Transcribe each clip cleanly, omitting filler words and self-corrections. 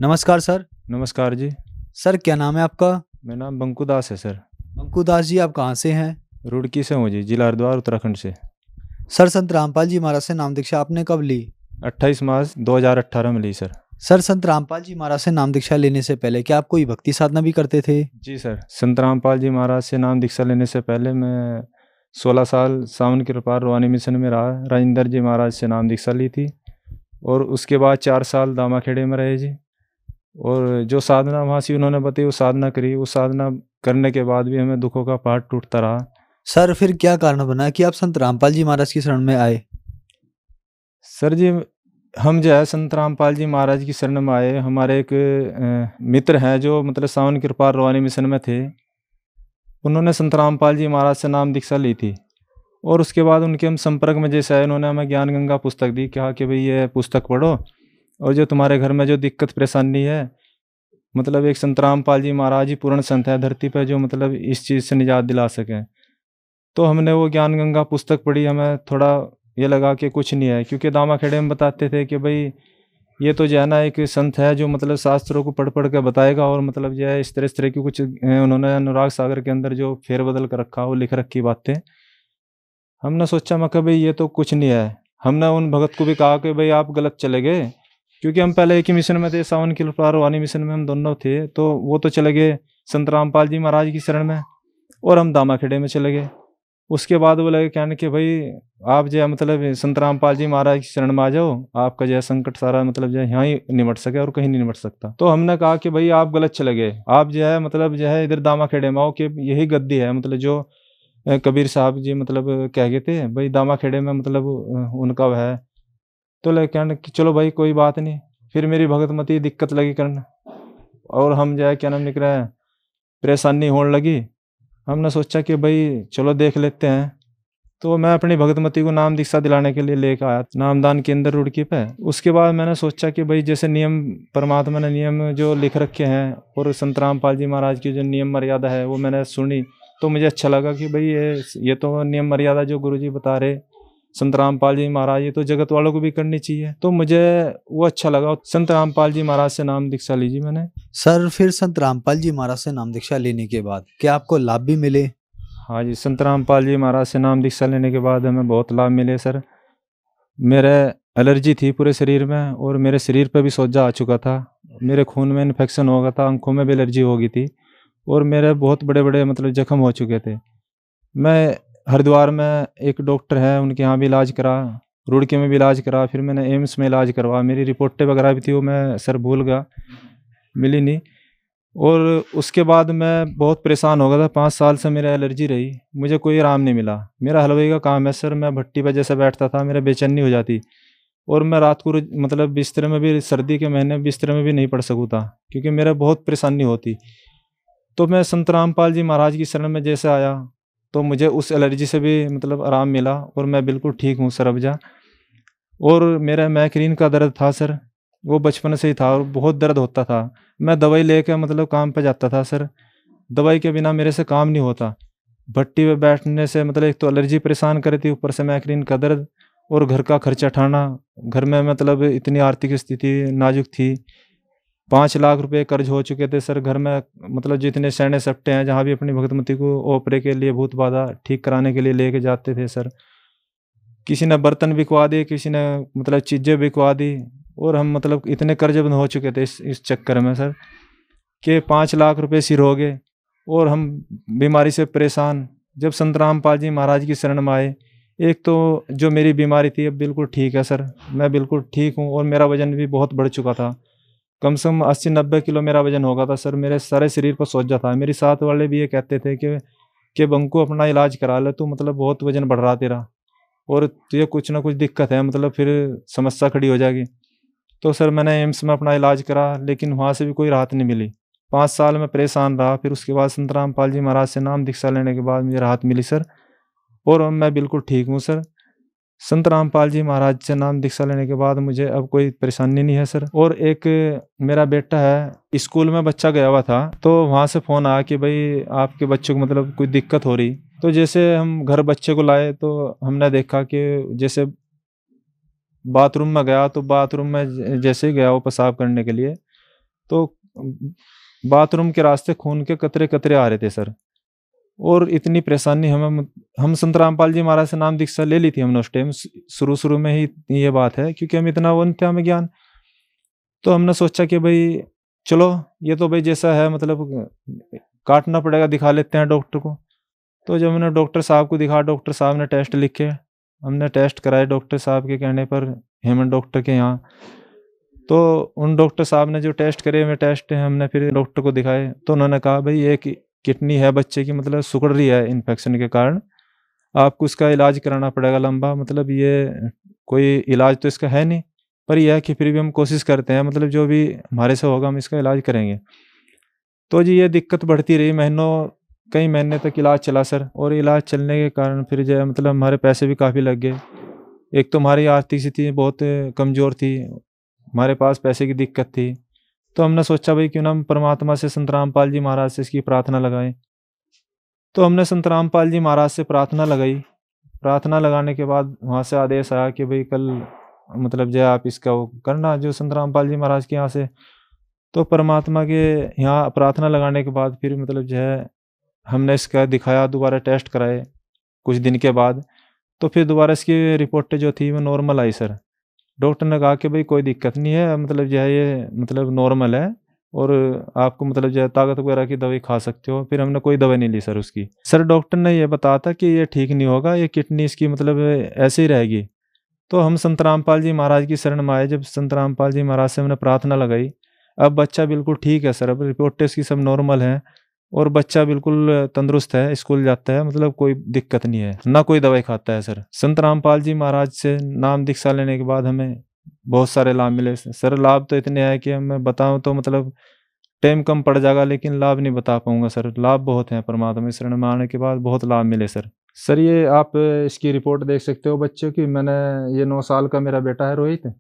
नमस्कार सर। नमस्कार जी। सर क्या नाम है आपका? मेरा नाम बंकू दास है सर। अंकु दास जी, आप कहाँ से हैं? रुड़की से हूँ जी, जिला हरिद्वार उत्तराखंड से। सर संत रामपाल जी महाराज से नाम दीक्षा आपने कब ली? 28 मार्च 2018 में ली सर। सर संत रामपाल जी महाराज से नाम दीक्षा लेने से पहले क्या आप कोई भक्ति साधना भी करते थे? जी सर, संत रामपाल जी महाराज से नाम दीक्षा लेने से पहले मैं 16 साल सावन के पार रूहानी मिशन में रहा। राजेंद्र जी महाराज से नाम दीक्षा ली थी और उसके बाद 4 साल दामाखेड़े में रहे जी। और जो साधना वहाँ से उन्होंने बताई वो साधना करी। उस साधना करने के बाद भी हमें दुखों का पहाड़ टूटता रहा। सर फिर क्या कारण बना कि आप संत रामपाल जी महाराज की शरण में आए? सर जी, हम जो है संत रामपाल जी महाराज की शरण में आए। हमारे एक मित्र हैं जो मतलब सावन कृपाल रूहानी मिशन में थे। उन्होंने संत रामपाल जी महाराज से नाम दीक्षा ली थी और उसके बाद उनके हम संपर्क में जैसे आए, उन्होंने हमें ज्ञान गंगा पुस्तक दी, कहा कि भाई ये पुस्तक पढ़ो और जो तुम्हारे घर में जो दिक्कत परेशानी है, मतलब एक संत रामपाल जी महाराज ही पूर्ण संत है धरती पर जो मतलब इस चीज़ से निजात दिला सकें। तो हमने वो ज्ञान गंगा पुस्तक पढ़ी। हमें थोड़ा ये लगा कि कुछ नहीं है, क्योंकि दामाखेड़े में बताते थे कि भाई ये तो जो है ना एक संत है जो मतलब शास्त्रों को पढ़ पढ़ के बताएगा और मतलब जो है इस तरह की कुछ उन्होंने अनुराग सागर के अंदर जो फेरबदल कर रखा वो लिख रखी बातें। हमने सोचा मैं भाई ये तो कुछ नहीं है। हमने उन भगत को भी कहा कि भाई आप गलत चले गए, क्योंकि हम पहले एक ही मिशन में थे, सावन की रूहानी मिशन में हम दोनों थे। तो वो तो चले गए संत रामपाल जी महाराज की शरण में और हम दामाखेड़े में चले गए। उसके बाद वो लगे कहने कि भाई आप जो है मतलब संत रामपाल जी महाराज की शरण में आ जाओ, आपका जो है संकट सारा मतलब जो है यहाँ ही निमट सके और कहीं नहीं निमट सकता। तो हमने कहा कि भाई आप गलत चले गए, आप जो है मतलब जो है इधर दामाखेड़े में आओ कि यही गद्दी है मतलब जो कबीर साहब जी मतलब कह गए थे भाई दामाखेड़े में मतलब उनका वह है। तो लगे कहने कि चलो भाई कोई बात नहीं। फिर मेरी भगतमती दिक्कत लगी करने और हम जो है क्या नाम निकला है परेशानी होने लगी। हमने सोचा कि भाई चलो देख लेते हैं। तो मैं अपनी भगतमती को नाम दीक्षा दिलाने के लिए लेकर आया नामदान के अंदर रुड़की पे। उसके बाद मैंने सोचा कि भाई जैसे नियम परमात्मा ने नियम जो लिख रखे हैं और संत रामपाल जी महाराज की जो नियम मर्यादा है वो मैंने सुनी। तो मुझे अच्छा लगा कि भाई ये तो नियम मर्यादा जो गुरुजी बता रहे संत रामपाल जी महाराज, ये तो जगत वालों को भी करनी चाहिए। तो मुझे वो अच्छा लगा। संत रामपाल जी महाराज से नाम दीक्षा लीजिए मैंने। सर फिर संत रामपाल जी महाराज से नाम दीक्षा लेने के बाद क्या आपको लाभ भी मिले? हाँ जी, संत रामपाल जी महाराज से नाम दीक्षा लेने के बाद हमें बहुत लाभ मिले सर। मेरे एलर्जी थी पूरे शरीर में और मेरे शरीर पर भी सोजा आ चुका था। मेरे खून में इन्फेक्शन हो गया था, आंखों में भी एलर्जी हो गई थी और मेरे बहुत बड़े बड़े मतलब जख्म हो चुके थे। मैं हरिद्वार में एक डॉक्टर है उनके यहाँ भी इलाज करा, रुड़की में भी इलाज करा, फिर मैंने एम्स में इलाज करवा। मेरी रिपोर्टें वगैरह भी थी वो मैं सर भूल गया, मिली नहीं। और उसके बाद मैं बहुत परेशान हो गया था। 5 साल से मेरा एलर्जी रही, मुझे कोई आराम नहीं मिला। मेरा हलवाई का काम है सर, मैं भट्टी पर जैसे बैठता था मेरा बेचैनी हो जाती और मैं रात को मतलब बिस्तर में भी सर्दी के महीने बिस्तर में भी नहीं पड़ सकूँ था, क्योंकि मेरा बहुत परेशानी होती। तो मैं संत रामपाल जी महाराज की शरण में जैसे आया तो मुझे उस एलर्जी से भी मतलब आराम मिला और मैं बिल्कुल ठीक हूँ सर अब जा। और मेरा मैग्रेन का दर्द था सर, वो बचपन से ही था और बहुत दर्द होता था। मैं दवाई लेकर मतलब काम पे जाता था सर, दवाई के बिना मेरे से काम नहीं होता। भट्टी पे बैठने से मतलब एक तो एलर्जी परेशान कर रही थी, ऊपर से मैग्रेन का दर्द और घर का खर्चा उठाना। घर में मतलब इतनी आर्थिक स्थिति नाजुक थी, 5 लाख रुपए कर्ज हो चुके थे सर घर में। मतलब जितने सैने सट्टे हैं जहाँ भी अपनी भगतमती को ओपरे के लिए भूत बाधा ठीक कराने के लिए लेके जाते थे सर, किसी ने बर्तन बिकवा दिए, किसी ने मतलब चीज़ें बिकवा दी। और हम मतलब इतने कर्जबंद हो चुके थे इस चक्कर में सर कि 5 लाख रुपए सिर हो गए और हम बीमारी से परेशान। जब संत रामपाल जी महाराज की शरण में आए, एक तो जो मेरी बीमारी थी अब बिल्कुल ठीक है सर, मैं बिल्कुल ठीक हूँ और मेरा वजन भी बहुत बढ़ चुका था। कम से कम 80-90 किलो मेरा वजन होगा था सर, मेरे सारे शरीर पर सोजा था। मेरी साथ वाले भी ये कहते थे कि बंकू अपना इलाज करा ले, तू मतलब बहुत वजन बढ़ रहा तेरा और तुझे कुछ ना कुछ दिक्कत है, मतलब फिर समस्या खड़ी हो जाएगी। तो सर मैंने एम्स में अपना इलाज करा, लेकिन वहाँ से भी कोई राहत नहीं मिली। 5 साल में परेशान रहा। फिर उसके बाद संत रामपाल जी महाराज से नाम दीक्षा लेने के बाद मुझे राहत मिली सर और अब मैं बिल्कुल ठीक हूँ सर। संत रामपाल जी महाराज से नाम दीक्षा लेने के बाद मुझे अब कोई परेशानी नहीं है सर। और एक मेरा बेटा है, स्कूल में बच्चा गया हुआ था तो वहाँ से फ़ोन आया कि भाई आपके बच्चे को मतलब कोई दिक्कत हो रही। तो जैसे हम घर बच्चे को लाए तो हमने देखा कि जैसे बाथरूम में गया, तो बाथरूम में जैसे ही गया वो पेशाब करने के लिए तो बाथरूम के रास्ते खून के कतरे कतरे आ रहे थे सर। और इतनी परेशानी हम संत रामपाल जी महाराज से नाम दीक्षा ले ली थी हमने उस टाइम, शुरू शुरू में ही ये बात है, क्योंकि हम इतना वो नहीं था हमें ज्ञान। तो हमने सोचा कि भाई चलो ये तो भाई जैसा है मतलब काटना पड़ेगा, दिखा लेते हैं डॉक्टर को। तो जब हमने डॉक्टर साहब को दिखा, डॉक्टर साहब ने टेस्ट लिखे, हमने टेस्ट कराए डॉक्टर साहब के कहने पर, हेमंत डॉक्टर के यहाँ। तो उन डॉक्टर साहब ने जो टेस्ट करे हुए टेस्ट हमने फिर डॉक्टर को दिखाए, तो उन्होंने कहा भाई ये किडनी है बच्चे की, मतलब सिकुड़ रही है इन्फेक्शन के कारण, आपको इसका इलाज कराना पड़ेगा लंबा, मतलब ये कोई इलाज तो इसका है नहीं, पर यह है कि फिर भी हम कोशिश करते हैं, मतलब जो भी हमारे से होगा हम इसका इलाज करेंगे। तो जी ये दिक्कत बढ़ती रही, कई महीने तक इलाज चला सर। और इलाज चलने के कारण फिर जो है मतलब हमारे पैसे भी काफ़ी लग गए। एक तो हमारी आर्थिक स्थिति बहुत कमज़ोर थी, हमारे पास पैसे की दिक्कत थी। तो हमने सोचा भाई क्यों ना हम परमात्मा से, संत रामपाल जी महाराज से इसकी प्रार्थना लगाएं। तो हमने संत रामपाल जी महाराज से प्रार्थना लगाई। प्रार्थना लगाने के बाद वहाँ से आदेश आया कि भाई कल मतलब जो है आप इसका वो करना, जो संत रामपाल जी महाराज के यहाँ से। तो परमात्मा के यहाँ प्रार्थना लगाने के बाद फिर मतलब जो है हमने इसका दिखाया, दोबारा टेस्ट कराए कुछ दिन के बाद। तो फिर दोबारा इसकी रिपोर्टें जो थी वो नॉर्मल आई सर। डॉक्टर ने कहा कि भाई कोई दिक्कत नहीं है, मतलब जो है ये मतलब नॉर्मल है, और आपको मतलब जो है ताकत वगैरह की दवाई खा सकते हो। फिर हमने कोई दवाई नहीं ली सर उसकी। सर डॉक्टर ने ये बताया था कि ये ठीक नहीं होगा, ये किडनी इसकी मतलब ऐसे ही रहेगी। तो हम संत रामपाल जी महाराज की शरण में आए। जब संत रामपाल जी महाराज से हमने प्रार्थना लगाई, अब बच्चा बिल्कुल ठीक है सर, अब रिपोर्टें इसकी सब नॉर्मल हैं, और बच्चा बिल्कुल तंदुरुस्त है, स्कूल जाता है, मतलब कोई दिक्कत नहीं है, ना कोई दवाई खाता है सर। संत रामपाल जी महाराज से नाम दीक्षा लेने के बाद हमें बहुत सारे लाभ मिले सर। लाभ तो इतने हैं कि मैं बताऊं तो मतलब टाइम कम पड़ जाएगा, लेकिन लाभ नहीं बता पाऊंगा सर। लाभ बहुत हैं, परमात्मा की शरण में आने के बाद बहुत लाभ मिले सर। सर ये आप इसकी रिपोर्ट देख सकते हो बच्चे की। मैंने ये 9 साल का मेरा बेटा है रोहित,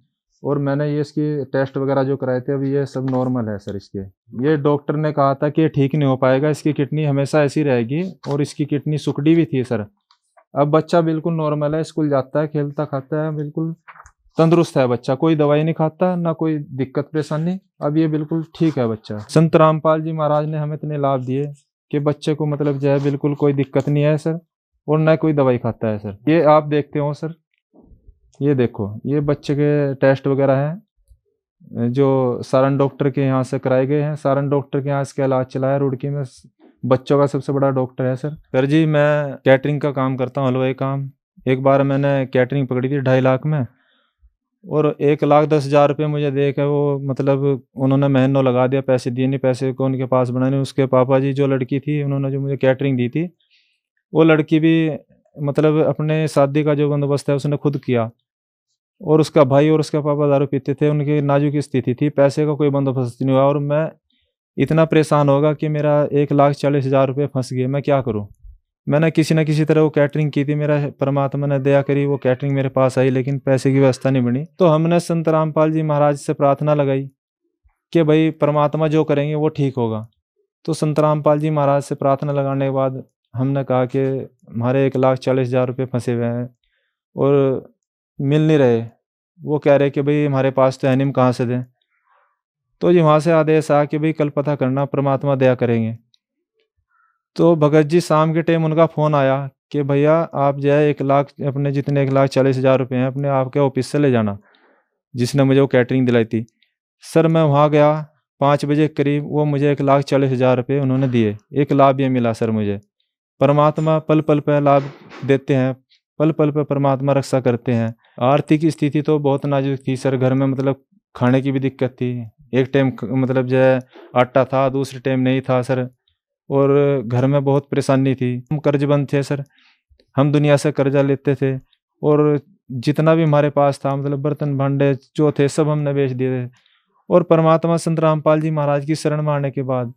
और मैंने ये इसकी टेस्ट वगैरह जो कराए थे, अभी ये सब नॉर्मल है सर इसके। ये डॉक्टर ने कहा था कि ये ठीक नहीं हो पाएगा, इसकी किडनी हमेशा ऐसी रहेगी, और इसकी किडनी सुकड़ी भी थी सर। अब बच्चा बिल्कुल नॉर्मल है, स्कूल जाता है, खेलता खाता है, बिल्कुल तंदुरुस्त है बच्चा, कोई दवाई नहीं खाता, ना कोई दिक्कत परेशानी। अब ये बिल्कुल ठीक है बच्चा। संत रामपाल जी महाराज ने हमें इतने लाभ दिए कि बच्चे को मतलब जो है बिल्कुल कोई दिक्कत नहीं है सर, और ना कोई दवाई खाता है सर। ये आप देखते हो सर, ये देखो ये बच्चे के टेस्ट वगैरह हैं जो सारण डॉक्टर के यहाँ से कराए गए हैं। सारण डॉक्टर के यहाँ इसका इलाज चला है, रुड़की में बच्चों का सबसे बड़ा डॉक्टर है सर। सर जी मैं कैटरिंग का काम करता हूँ, हलवाई काम। एक बार मैंने कैटरिंग पकड़ी थी 2.5 लाख में, और 1,10,000 रुपये मुझे दे के वो मतलब उन्होंने महीनों लगा दिया, पैसे दिए नहीं, पैसे को उनके पास बनाने। उसके पापा जी जो लड़की थी, उन्होंने जो मुझे कैटरिंग दी थी, वो लड़की भी मतलब अपने शादी का जो बंदोबस्त है उसने खुद किया, और उसका भाई और उसका पापा दारू पीते थे, उनकी नाजुक स्थिति थी, पैसे का कोई बंदोबस्त नहीं हुआ, और मैं इतना परेशान होगा कि मेरा 1,40,000 रुपये फंस गए। मैं क्या करूं? मैंने किसी न किसी तरह वो कैटरिंग की थी, मेरा परमात्मा ने दया करी, वो कैटरिंग मेरे पास आई, लेकिन पैसे की व्यवस्था नहीं बनी। तो हमने संत रामपाल जी महाराज से प्रार्थना लगाई कि भाई परमात्मा जो करेंगे वो ठीक होगा। तो संत रामपाल जी महाराज से प्रार्थना लगाने के बाद हमने कहा कि हमारे 1,40,000 रुपये फंसे हुए हैं और मिल नहीं रहे। वो कह रहे कि भाई हमारे पास तो है नहीं, हम कहाँ से दें। तो जी वहाँ से आदेश आया कि भाई कल पता करना, परमात्मा दया करेंगे। तो भगत जी शाम के टाइम उनका फ़ोन आया कि भैया आप जो है 1 लाख, अपने जितने 1,40,000 रुपये हैं अपने आपके ऑफिस से ले जाना, जिसने मुझे वो कैटरिंग दिलाई थी। सर मैं वहाँ गया 5 बजे के करीब, वो मुझे 1,40,000 रुपये उन्होंने दिए। एक लाभ ये मिला सर मुझे। परमात्मा पल पल पर लाभ देते हैं, पल पल पर परमात्मा रक्षा करते हैं। आर्थिक स्थिति तो बहुत नाजुक थी सर, घर में मतलब खाने की भी दिक्कत थी। एक टाइम मतलब जो है आटा था, दूसरे टाइम नहीं था सर, और घर में बहुत परेशानी थी। हम कर्जबंद थे सर, हम दुनिया से कर्जा लेते थे, और जितना भी हमारे पास था मतलब बर्तन भांडे जो थे सब हमने बेच दिए थे। और परमात्मा संत रामपाल जी महाराज की शरण में आने के बाद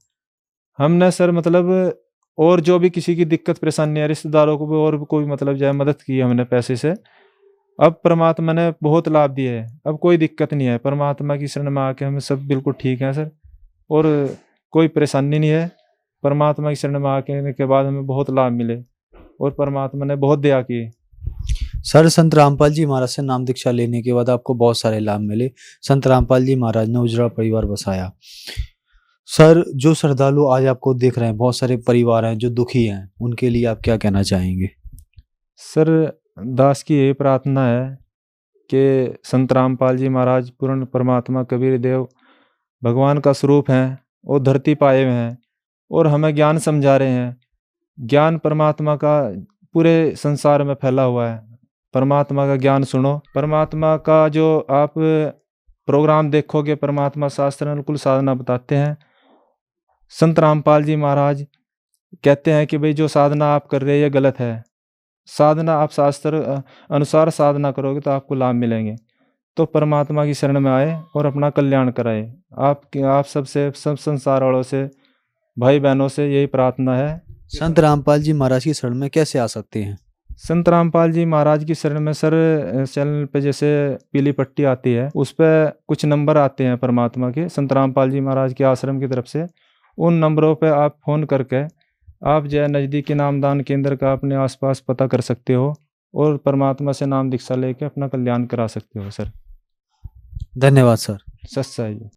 हमने सर मतलब और जो भी किसी की दिक्कत परेशानी है, रिश्तेदारों को भी और भी कोई मतलब जो है मदद की हमने पैसे से। अब परमात्मा ने बहुत लाभ दिए है, अब कोई दिक्कत नहीं है। परमात्मा की शरण में आके हम सब बिल्कुल ठीक हैं सर, और कोई परेशानी नहीं है। परमात्मा की शरण में आने के बाद हमें बहुत लाभ मिले, और परमात्मा ने बहुत दया की। सर, संत रामपाल जी महाराज से नाम दीक्षा लेने के बाद आपको बहुत सारे लाभ मिले। संत रामपाल जी महाराज ने उजड़ा परिवार बसाया। सर, जो श्रद्धालु आज आपको देख रहे हैं, बहुत सारे परिवार हैं जो दुखी हैं, उनके लिए आप क्या कहना चाहेंगे? सर, दास की यही प्रार्थना है कि संत रामपाल जी महाराज पूर्ण परमात्मा कबीर देव भगवान का स्वरूप हैं और धरती पाए हुए हैं और हमें ज्ञान समझा रहे हैं। ज्ञान परमात्मा का पूरे संसार में फैला हुआ है। परमात्मा का ज्ञान सुनो। परमात्मा का जो आप प्रोग्राम देखोगे, परमात्मा शास्त्र अनुकूल साधना बताते हैं। संत रामपाल जी महाराज कहते हैं कि भाई जो साधना आप कर रहे हैं ये गलत है। साधना आप शास्त्र अनुसार साधना करोगे तो आपको लाभ मिलेंगे। तो परमात्मा की शरण में आए और अपना कल्याण कराए। आप सबसे, सब संसार वालों से, भाई बहनों से यही प्रार्थना है। संत रामपाल जी महाराज की शरण में कैसे आ सकते हैं? संत रामपाल जी महाराज की शरण में सर, चैनल पे जैसे पीली पट्टी आती है उस पर कुछ नंबर आते हैं परमात्मा के, संत रामपाल जी महाराज के आश्रम की तरफ से। उन नंबरों पे आप फ़ोन करके आप जो है नज़दीकी नामदान केंद्र का अपने आसपास पता कर सकते हो और परमात्मा से नाम दीक्षा लेके अपना कल्याण करा सकते हो सर। धन्यवाद सर। सच्चाई।